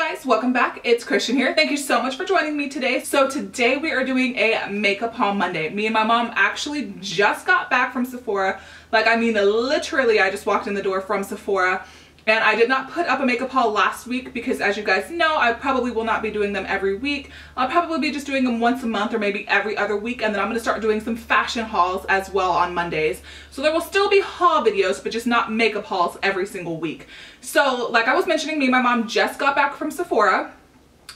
guys, welcome back. It's Christian here. Thank you so much for joining me today. So today we are doing a makeup haul Monday. Me and my mom actually just got back from Sephora. Like, I mean, literally I just walked in the door from Sephora. And I did not put up a makeup haul last week because, as you guys know, I probably will not be doing them every week. I'll probably be just doing them once a month or maybe every other week, and then I'm going to start doing some fashion hauls as well on Mondays. So there will still be haul videos, but just not makeup hauls every single week. So like I was mentioning, me and my mom just got back from Sephora.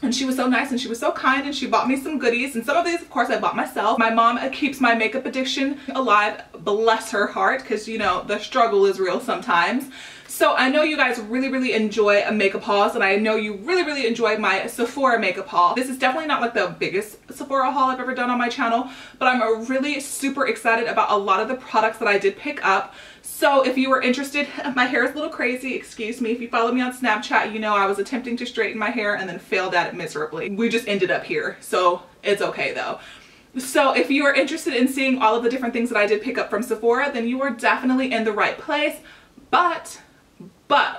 And she was so nice and she was so kind and she bought me some goodies, and some of these of course I bought myself. My mom keeps my makeup addiction alive, bless her heart, because you know the struggle is real sometimes. So I know you guys really enjoy makeup hauls, and I know you really enjoy my Sephora makeup haul. This is definitely not like the biggest Sephora haul I've ever done on my channel, but I'm really super excited about a lot of the products that I did pick up. So if you were interested, my hair is a little crazy, excuse me. If you follow me on Snapchat, you know I was attempting to straighten my hair and then failed at it miserably. We just ended up here, so it's okay though. So if you are interested in seeing all of the different things that I did pick up from Sephora, then you are definitely in the right place. But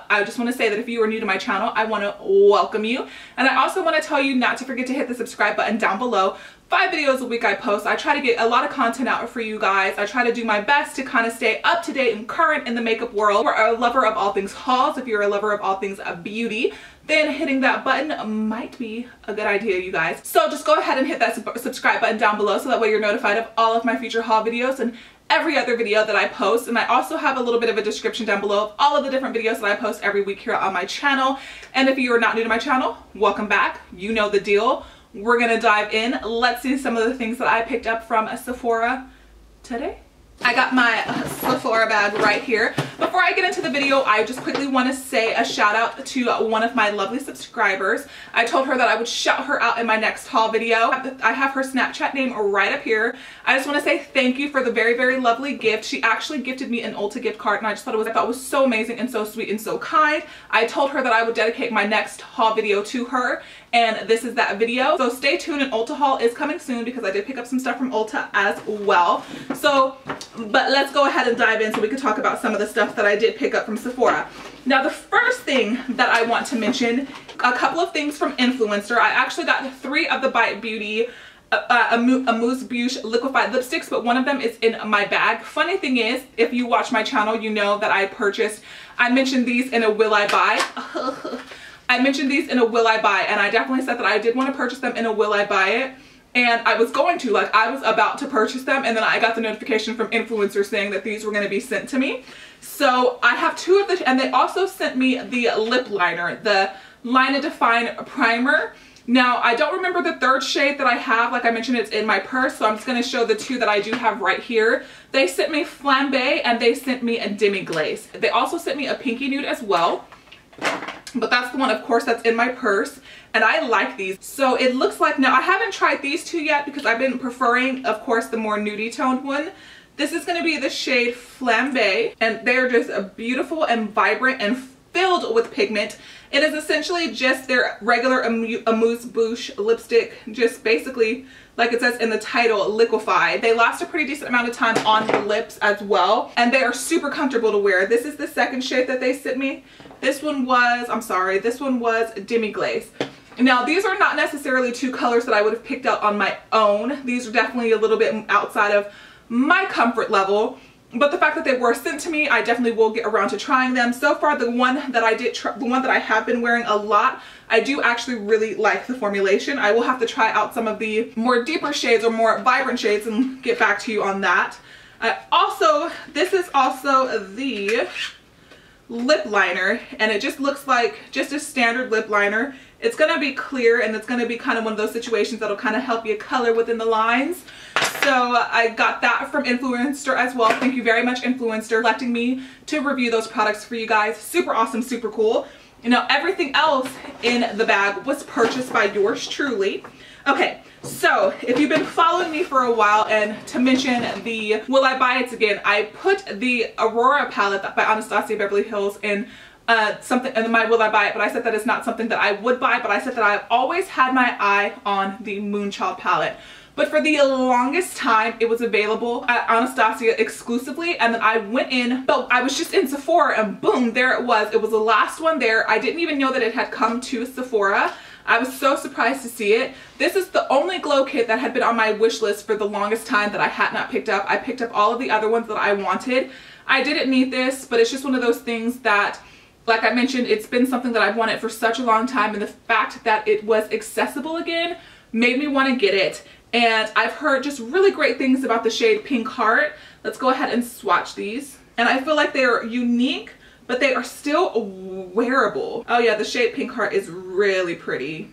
I just want to say that if you are new to my channel, I want to welcome you. And I also want to tell you not to forget to hit the subscribe button down below. 5 videos a week I post. I try to get a lot of content out for you guys. I try to do my best to kind of stay up to date and current in the makeup world. If you're a lover of all things hauls, if you're a lover of all things beauty, then hitting that button might be a good idea, you guys. So just go ahead and hit that subscribe button down below so that way you're notified of all of my future haul videos and every other video that I post. And I also have a little bit of a description down below of all of the different videos that I post every week here on my channel. And if you are not new to my channel, welcome back. You know the deal. We're gonna dive in. Let's see some of the things that I picked up from Sephora today. I got my Sephora bag right here. Before I get into the video, I just quickly want to say a shout out to one of my lovely subscribers. I told her that I would shout her out in my next haul video. I have her Snapchat name right up here. I just want to say thank you for the very lovely gift. She actually gifted me an Ulta gift card, and I thought it was so amazing and so sweet and so kind. I told her that I would dedicate my next haul video to her, and this is that video. So stay tuned, an Ulta haul is coming soon because I did pick up some stuff from Ulta as well. So, but let's go ahead and dive in so we can talk about some of the stuff that I did pick up from Sephora. Now the first thing that I want to mention, a couple of things from Influencer. I actually got 3 of the Bite Beauty Amuse Bouche liquefied lipsticks, but one of them is in my bag. Funny thing is, if you watch my channel, you know that I mentioned these in a will I buy. I mentioned these in a will I buy, and I definitely said that I did want to purchase them in a will I buy it. And I was going to, like, I was about to purchase them, and then I got the notification from Influencer saying that these were going to be sent to me. So I have 2 of the, and they also sent me the lip liner, the Line and Define primer. Now, I don't remember the 3rd shade that I have. Like I mentioned, it's in my purse, so I'm just going to show the 2 that I do have right here. They sent me Flambe, and they sent me a Demi Glaze. They also sent me a Pinky Nude as well. But that's the one, of course, that's in my purse. And I like these. So it looks like, now I haven't tried these 2 yet because I've been preferring, of course, the more nudie toned one. This is going to be the shade Flambe, and they're just beautiful and vibrant and filled with pigment. It is essentially just their regular Amuse Bouche lipstick, just basically, like it says in the title, liquefied. They last a pretty decent amount of time on the lips as well, and they are super comfortable to wear. This is the 2nd shade that they sent me. This one was, I'm sorry, this one was Demi Glaze. Now, these are not necessarily 2 colors that I would have picked out on my own. These are definitely a little bit outside of my comfort level. But the fact that they were sent to me, I definitely will get around to trying them. So far, the one that I have been wearing a lot, I do actually really like the formulation. I will have to try out some of the more deeper shades or more vibrant shades and get back to you on that. This is also the lip liner, and it just looks like just a standard lip liner. It's going to be clear, and it's going to be kind of one of those situations that'll kind of help you color within the lines. So I got that from Influencer as well. Thank you very much, Influencer, letting me to review those products for you guys. Super awesome, super cool. You know, everything else in the bag was purchased by yours truly. Okay, so if you've been following me for a while, and to mention the will I buy it again, I put the Aurora palette by Anastasia Beverly Hills in something in my will I buy it, but I said that it's not something that I would buy, but I said that I've always had my eye on the Moonchild palette. but for the longest time it was available at Anastasia exclusively. And then I went in, but I was just in Sephora and boom, there it was. It was the last one there. I didn't even know that it had come to Sephora. I was so surprised to see it. This is the only glow kit that had been on my wish list for the longest time that I had not picked up. I picked up all of the other ones that I wanted. I didn't need this, but it's just one of those things that, like I mentioned, it's been something that I've wanted for such a long time, and the fact that it was accessible again made me want to get it. And I've heard just really great things about the shade Pink Heart. Let's go ahead and swatch these. And I feel like they're unique, but they are still wearable. Oh yeah, the shade Pink Heart is really pretty.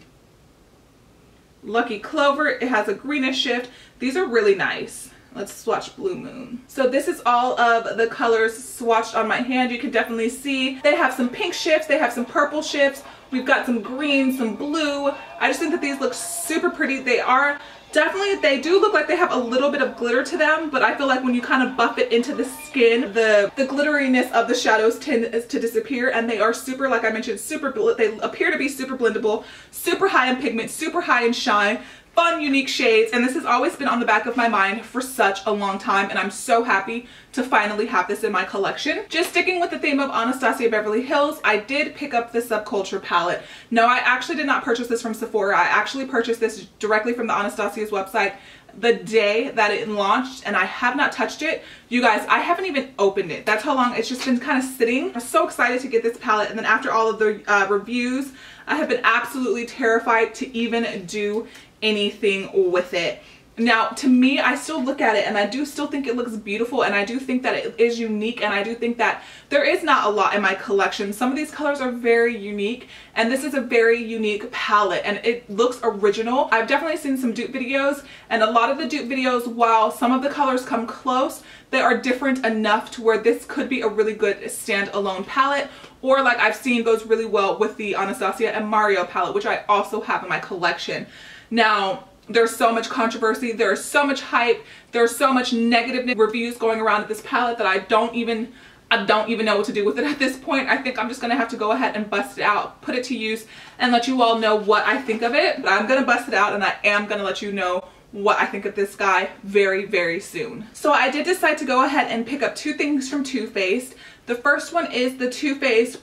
Lucky Clover, it has a greenish shift. These are really nice. Let's swatch Blue Moon. So this is all of the colors swatched on my hand. You can definitely see they have some pink shifts, they have some purple shifts. We've got some green, some blue. I just think that these look super pretty. They are definitely, they do look like they have a little bit of glitter to them, but I feel like when you kind of buff it into the skin, the glitteriness of the shadows tend to disappear, and they are super, like I mentioned, they appear to be super blendable, super high in pigment, super high in shine, fun, unique shades, and this has always been on the back of my mind for such a long time, and I'm so happy to finally have this in my collection. Just sticking with the theme of Anastasia Beverly Hills, I did pick up the Subculture palette. No, I actually did not purchase this from Sephora. I actually purchased this directly from the Anastasia's website the day that it launched, and I have not touched it. You guys, I haven't even opened it. That's how long it's just been kind of sitting. I'm so excited to get this palette, and then after all of the reviews, I have been absolutely terrified to even do anything with it. Now, to me, I still look at it and I do still think it looks beautiful, and I do think that it is unique, and I do think that there is not a lot in my collection. Some of these colors are very unique, and this is a very unique palette, and it looks original. I've definitely seen some dupe videos, and a lot of the dupe videos, while some of the colors come close, they are different enough to where this could be a really good standalone palette, or like I've seen goes really well with the Anastasia and Mario palette, which I also have in my collection. Now, there's so much controversy, there's so much hype, there's so much negative reviews going around at this palette that I don't even know what to do with it at this point. I think I'm just gonna have to go ahead and bust it out, put it to use, and let you all know what I think of it. But I'm gonna bust it out, and I am gonna let you know what I think of this guy very, very soon. So I did decide to go ahead and pick up two things from Too Faced. The first one is the Too Faced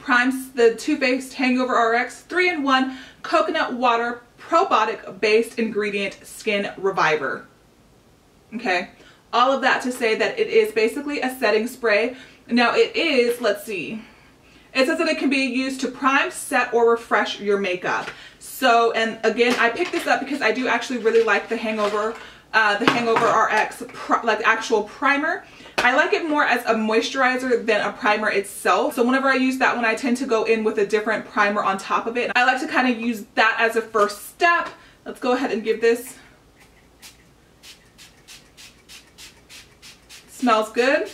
Hangover RX 3-in-1 Coconut Water Probiotic Based Ingredient Skin Reviver. Okay, all of that to say that it is basically a setting spray. Now it is, let's see, it says that it can be used to prime, set, or refresh your makeup. So, and again, I picked this up because I do actually really like the Hangover RX like actual primer. I like it more as a moisturizer than a primer itself. So whenever I use that one, I tend to go in with a different primer on top of it. I like to kind of use that as a first step. Let's go ahead and give this. Smells good.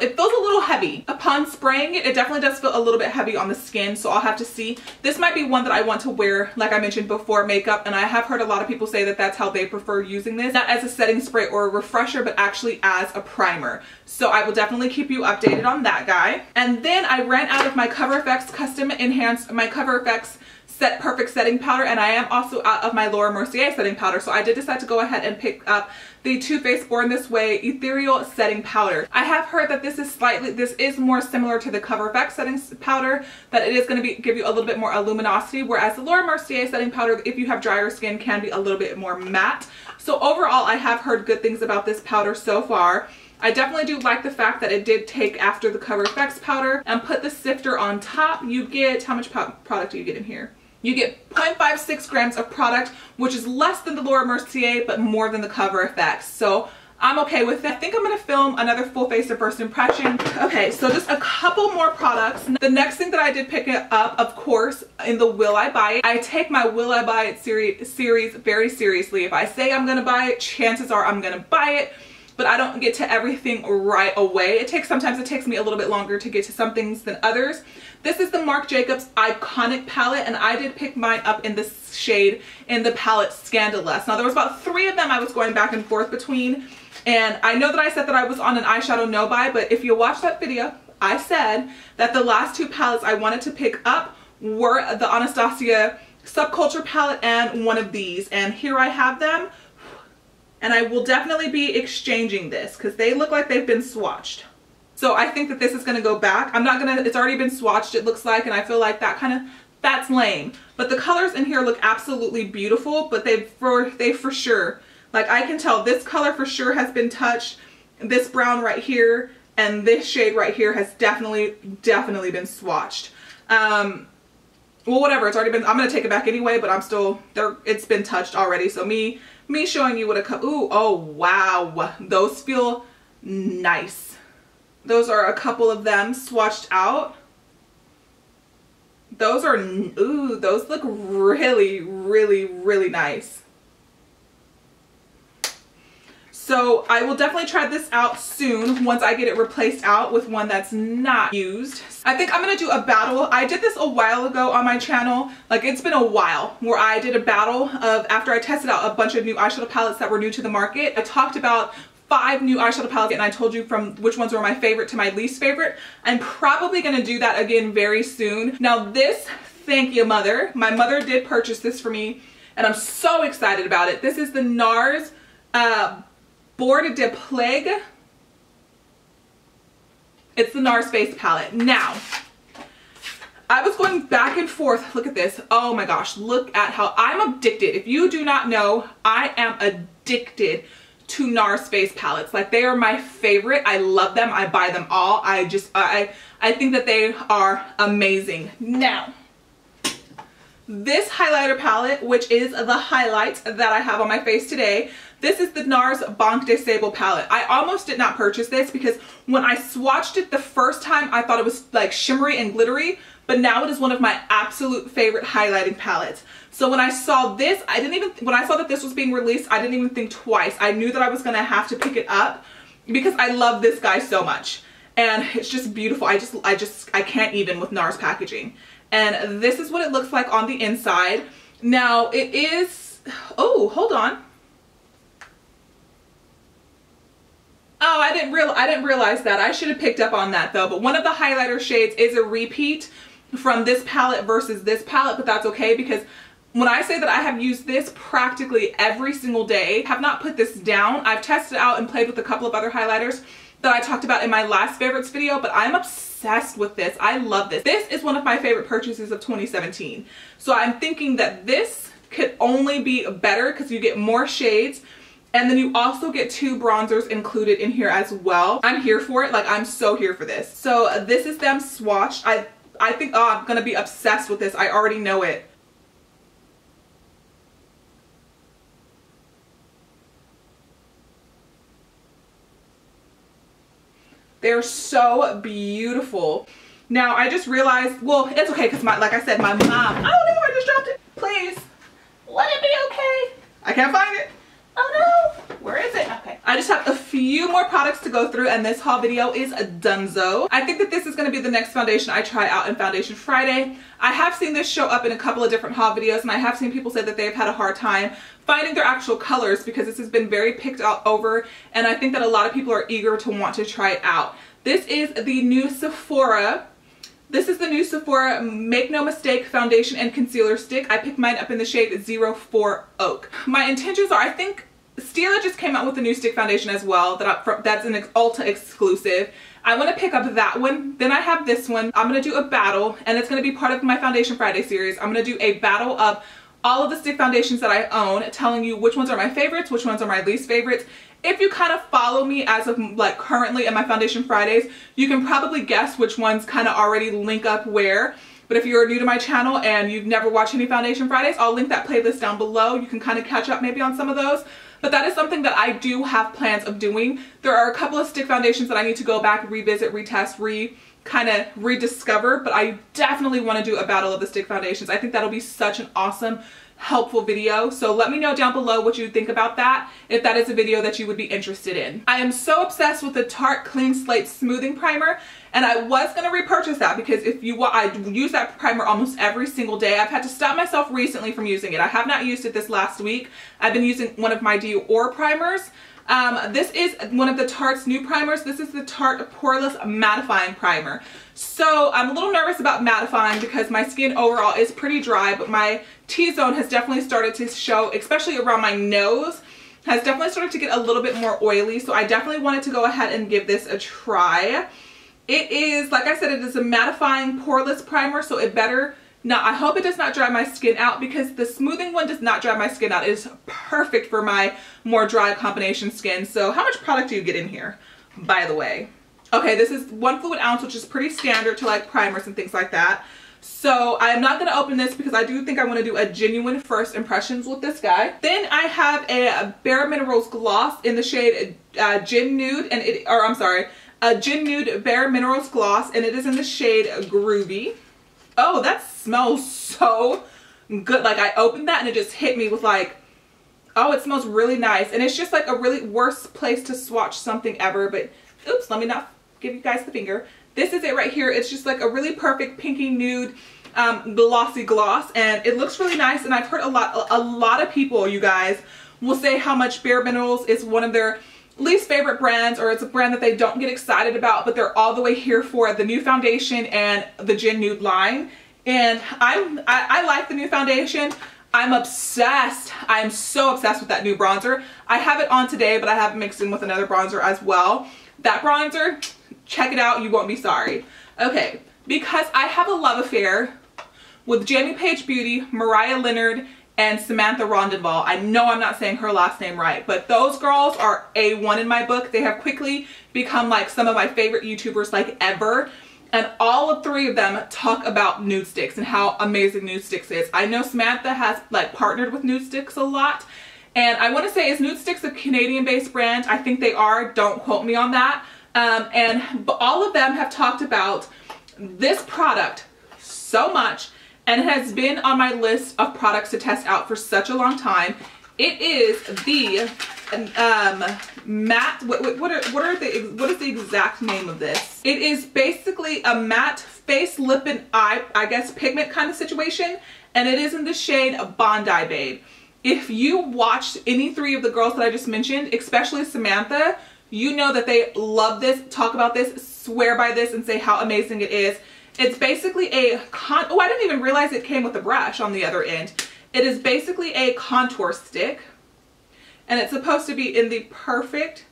It feels a little heavy. Upon spraying it, it definitely does feel a little bit heavy on the skin, so I'll have to see. This might be one that I want to wear, like I mentioned before, makeup, and I have heard a lot of people say that that's how they prefer using this. Not as a setting spray or a refresher, but actually as a primer. So I will definitely keep you updated on that guy. And then I ran out of my Cover FX Custom Enhanced, my Cover FX Set Perfect Setting Powder, and I am also out of my Laura Mercier setting powder, so I did decide to go ahead and pick up the Too Faced Born This Way Ethereal Setting Powder. I have heard that this is more similar to the Cover FX setting powder, that it is going to give you a little bit more luminosity, whereas the Laura Mercier setting powder, if you have drier skin, can be a little bit more matte. So overall, I have heard good things about this powder so far. I definitely do like the fact that it did take after the Cover FX powder and put the sifter on top. You get, how much product do you get in here? You get 0.56 grams of product, which is less than the Laura Mercier, but more than the Cover FX. So I'm okay with it. I think I'm going to film another full face of first impression. Okay, so just a couple more products. The next thing that I did pick up, of course, in the Will I Buy It. I take my Will I Buy It series very seriously. If I say I'm going to buy it, chances are I'm going to buy it. But I don't get to everything right away. Sometimes it takes me a little bit longer to get to some things than others. This is the Marc Jacobs Eye-Conic palette, and I did pick mine up in this shade in the palette Scandalust. Now there was about 3 of them I was going back and forth between, and I know that I said that I was on an eyeshadow no buy, but if you watch that video, I said that the last 2 palettes I wanted to pick up were the Anastasia Subculture palette and one of these, and here I have them. And I will definitely be exchanging this because they look like they've been swatched. So I think that this is gonna go back. I'm not gonna, it's already been swatched, it looks like, and I feel like that's lame. But the colors in here look absolutely beautiful, but they for sure, like I can tell this color for sure has been touched. This brown right here and this shade right here has definitely been swatched. Well, whatever, it's already been, I'm gonna take it back anyway, but I'm still, it's been touched already. So me showing you what ooh, oh wow, those feel nice. Those are a couple of them swatched out. Those are, ooh, those look really, really, really nice. So I will definitely try this out soon once I get it replaced out with one that's not used. I think I'm gonna do a battle. I did this a while ago on my channel. Like it's been a while where I did a battle of, after I tested out a bunch of new eyeshadow palettes that were new to the market. I talked about 5 new eyeshadow palettes and I told you from which ones were my favorite to my least favorite. I'm probably gonna do that again very soon. Now this, thank you mother. My mother did purchase this for me and I'm so excited about it. This is the NARS Boi-ing. It's the NARS face palette. Now, I was going back and forth. Look at this. Oh my gosh, look at how I'm addicted. If you do not know, I am addicted to NARS face palettes. Like they are my favorite. I love them. I buy them all. I think that they are amazing. Now, this highlighter palette, which is the highlight that I have on my face today, this is the NARS Banque de Sable palette. I almost did not purchase this because when I swatched it the first time, I thought it was like shimmery and glittery, but now it is one of my absolute favorite highlighting palettes. So when I saw this, when I saw that this was being released, I didn't even think twice. I knew that I was gonna have to pick it up because I love this guy so much. And it's just beautiful. I can't even with NARS packaging. And this is what it looks like on the inside. Now it is, oh, hold on. Oh, I didn't realize that. I should have picked up on that though. But one of the highlighter shades is a repeat from this palette versus this palette, but that's okay because when I say that I have used this practically every single day, have not put this down. I've tested out and played with a couple of other highlighters that I talked about in my last favorites video, but I'm obsessed with this. I love this. This is one of my favorite purchases of 2017. So I'm thinking that this could only be better because you get more shades. And then you also get 2 bronzers included in here as well. I'm here for it. Like, I'm so here for this. So this is them swatched. I think, oh, I'm gonna be obsessed with this. I already know it. They're so beautiful. Now, I just realized, well, it's okay because like I said, my mom, oh no, I just dropped it. Please, let it be okay. I can't find it. Oh no, where is it? Okay. I just have a few more products to go through and this haul video is donezo. I think that this is gonna be the next foundation I try out in Foundation Friday. I have seen this show up in a couple of different haul videos and I have seen people say that they've had a hard time finding their actual colors because this has been very picked out over and I think that a lot of people are eager to want to try it out. This is the new Sephora. This is the new Sephora Make No Mistake Foundation and Concealer Stick. I picked mine up in the shade 04 Oak. My intentions are, I think Stila just came out with a new stick foundation as well. That's an Ulta exclusive. I want to pick up that one. Then I have this one. I'm going to do a battle and it's going to be part of my Foundation Friday series. I'm going to do a battle of all of the stick foundations that I own, telling you which ones are my favorites, which ones are my least favorites. If you kind of follow me as of like currently in my Foundation Fridays, you can probably guess which ones kind of already link up where. But if you're new to my channel and you've never watched any Foundation Fridays, I'll link that playlist down below. You can kind of catch up maybe on some of those. But that is something that I do have plans of doing. There are a couple of stick foundations that I need to go back, revisit, retest, kind of rediscover, but I definitely want to do a battle of the stick foundations. I think that'll be such an awesome, helpful video. So let me know down below what you think about that, if that is a video that you would be interested in. I am so obsessed with the Tarte Clean Slate Smoothing Primer, and I was going to repurchase that because I use that primer almost every single day. I've had to stop myself recently from using it. I have not used it this last week. I've been using one of my Dior primers. This is one of the Tarte's new primers. This is the Tarte Poreless Mattifying Primer. So I'm a little nervous about mattifying because my skin overall is pretty dry, but my T-zone has definitely started to show, especially around my nose, has definitely started to get a little bit more oily, so I definitely wanted to go ahead and give this a try. It is, like I said, it is a mattifying poreless primer, so it better not, I hope it does not dry my skin out, because the smoothing one does not dry my skin out. It is perfect for my more dry combination skin. So how much product do you get in here, by the way? Okay, this is 1 fluid ounce, which is pretty standard to like primers and things like that. So I am not going to open this because I do think I want to do a genuine first impressions with this guy. Then I have a Bare Minerals gloss in the shade Gin Nude, and a Gin Nude Bare Minerals gloss, and it is in the shade Groovy. Oh, that smells so good. Like, I opened that and it just hit me with like, oh, it smells really nice. And it's just like a really worst place to swatch something ever, but oops, let me not give you guys the finger. This is it right here. It's just like a really perfect pinky nude glossy gloss, and it looks really nice. And I've heard a lot of people, you guys, will say how much Bare Minerals is one of their least favorite brands, or it's a brand that they don't get excited about, but they're all the way here for the new foundation and the Gin Nude line. And I like the new foundation. I'm obsessed. I'm so obsessed with that new bronzer. I have it on today, but I have it mixed in with another bronzer as well. That bronzer, check it out, you won't be sorry. Okay, because I have a love affair with Jamie Page Beauty, Mariah Leonard, and Samantha Rondenval. I know I'm not saying her last name right, but those girls are A1 in my book. They have quickly become like some of my favorite YouTubers like ever. And all of 3 of them talk about NUDESTIX and how amazing NUDESTIX is. I know Samantha has like partnered with NUDESTIX a lot. And I want to say, is NUDESTIX a Canadian-based brand? I think they are. Don't quote me on that. But all of them have talked about this product so much, and it has been on my list of products to test out for such a long time. It is the matte. What is the exact name of this? It is basically a matte face, lip, and eye, I guess, pigment kind of situation, and it is in the shade Bondi Babe. If you watched any 3 of the girls that I just mentioned, especially Samantha, you know that they love this, talk about this, swear by this, and say how amazing it is. It's basically a oh, I didn't even realize it came with a brush on the other end. It is basically a contour stick, and it's supposed to be in the perfect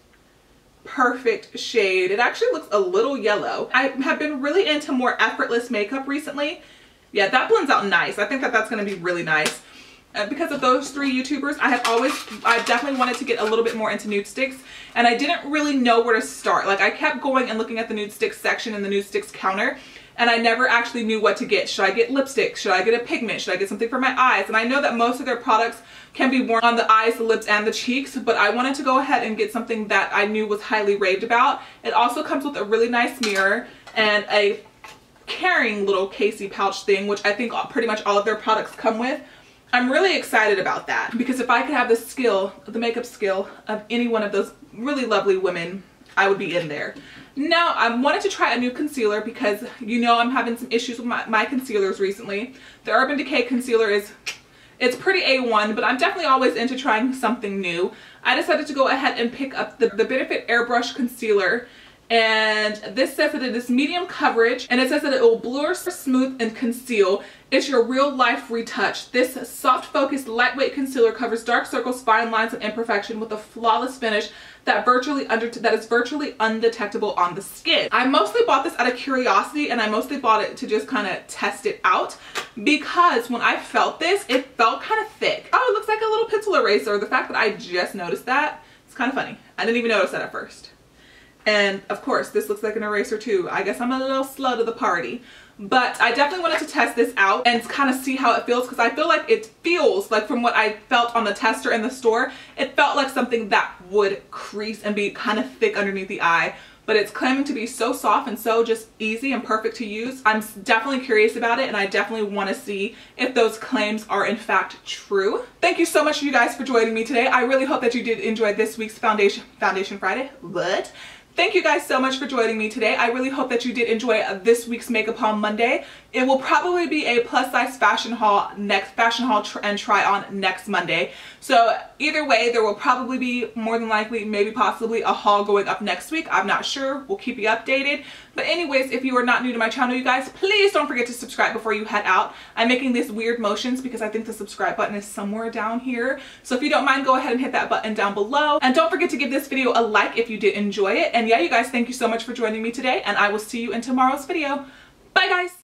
shade. It actually looks a little yellow. I have been really into more effortless makeup recently. Yeah, that blends out nice. I think that that's going to be really nice. Because of those 3 YouTubers, I definitely wanted to get a little bit more into NUDESTIX, and I didn't really know where to start. Like, I kept going and looking at the NUDESTIX section and the NUDESTIX counter, and I never actually knew what to get. Should I get lipstick? Should I get a pigment? Should I get something for my eyes? And I know that most of their products can be worn on the eyes, the lips, and the cheeks, but I wanted to go ahead and get something that I knew was highly raved about. It also comes with a really nice mirror and a carrying little casey pouch thing, which I think pretty much all of their products come with. I'm really excited about that, because if I could have the skill, the makeup skill of any one of those really lovely women, I would be in there. Now, I wanted to try a new concealer because, you know, I'm having some issues with my concealers recently. The Urban Decay concealer it's pretty A1, but I'm definitely always into trying something new. I decided to go ahead and pick up the Benefit Airbrush concealer. And this says that it is medium coverage, and it says that it will blur, smooth, and conceal. It's your real life retouch. This soft focused lightweight concealer covers dark circles, fine lines, and imperfection with a flawless finish that is virtually undetectable on the skin. I mostly bought this out of curiosity, and I mostly bought it to just kind of test it out, because when I felt this, it felt kind of thick. Oh, it looks like a little pencil eraser. The fact that I just noticed that, it's kind of funny. I didn't even notice that at first. And of course, this looks like an eraser too. I guess I'm a little slow to the party. But I definitely wanted to test this out and kind of see how it feels, because I feel like it feels like, from what I felt on the tester in the store, it felt like something that would crease and be kind of thick underneath the eye. But it's claiming to be so soft and so just easy and perfect to use. I'm definitely curious about it, and I definitely want to see if those claims are in fact true. Thank you so much, you guys, for joining me today. I really hope that you did enjoy this week's Foundation Friday. What? Thank you guys so much for joining me today. I really hope that you did enjoy this week's Makeup Haul Monday. it will probably be a plus size fashion haul and try on next Monday. So either way, there will probably be, more than likely, maybe possibly a haul going up next week. I'm not sure. We'll keep you updated. But anyways, if you are not new to my channel, you guys, please don't forget to subscribe before you head out. I'm making these weird motions because I think the subscribe button is somewhere down here. So if you don't mind, go ahead and hit that button down below. And don't forget to give this video a like if you did enjoy it. And yeah, you guys, thank you so much for joining me today. And I will see you in tomorrow's video. Bye, guys.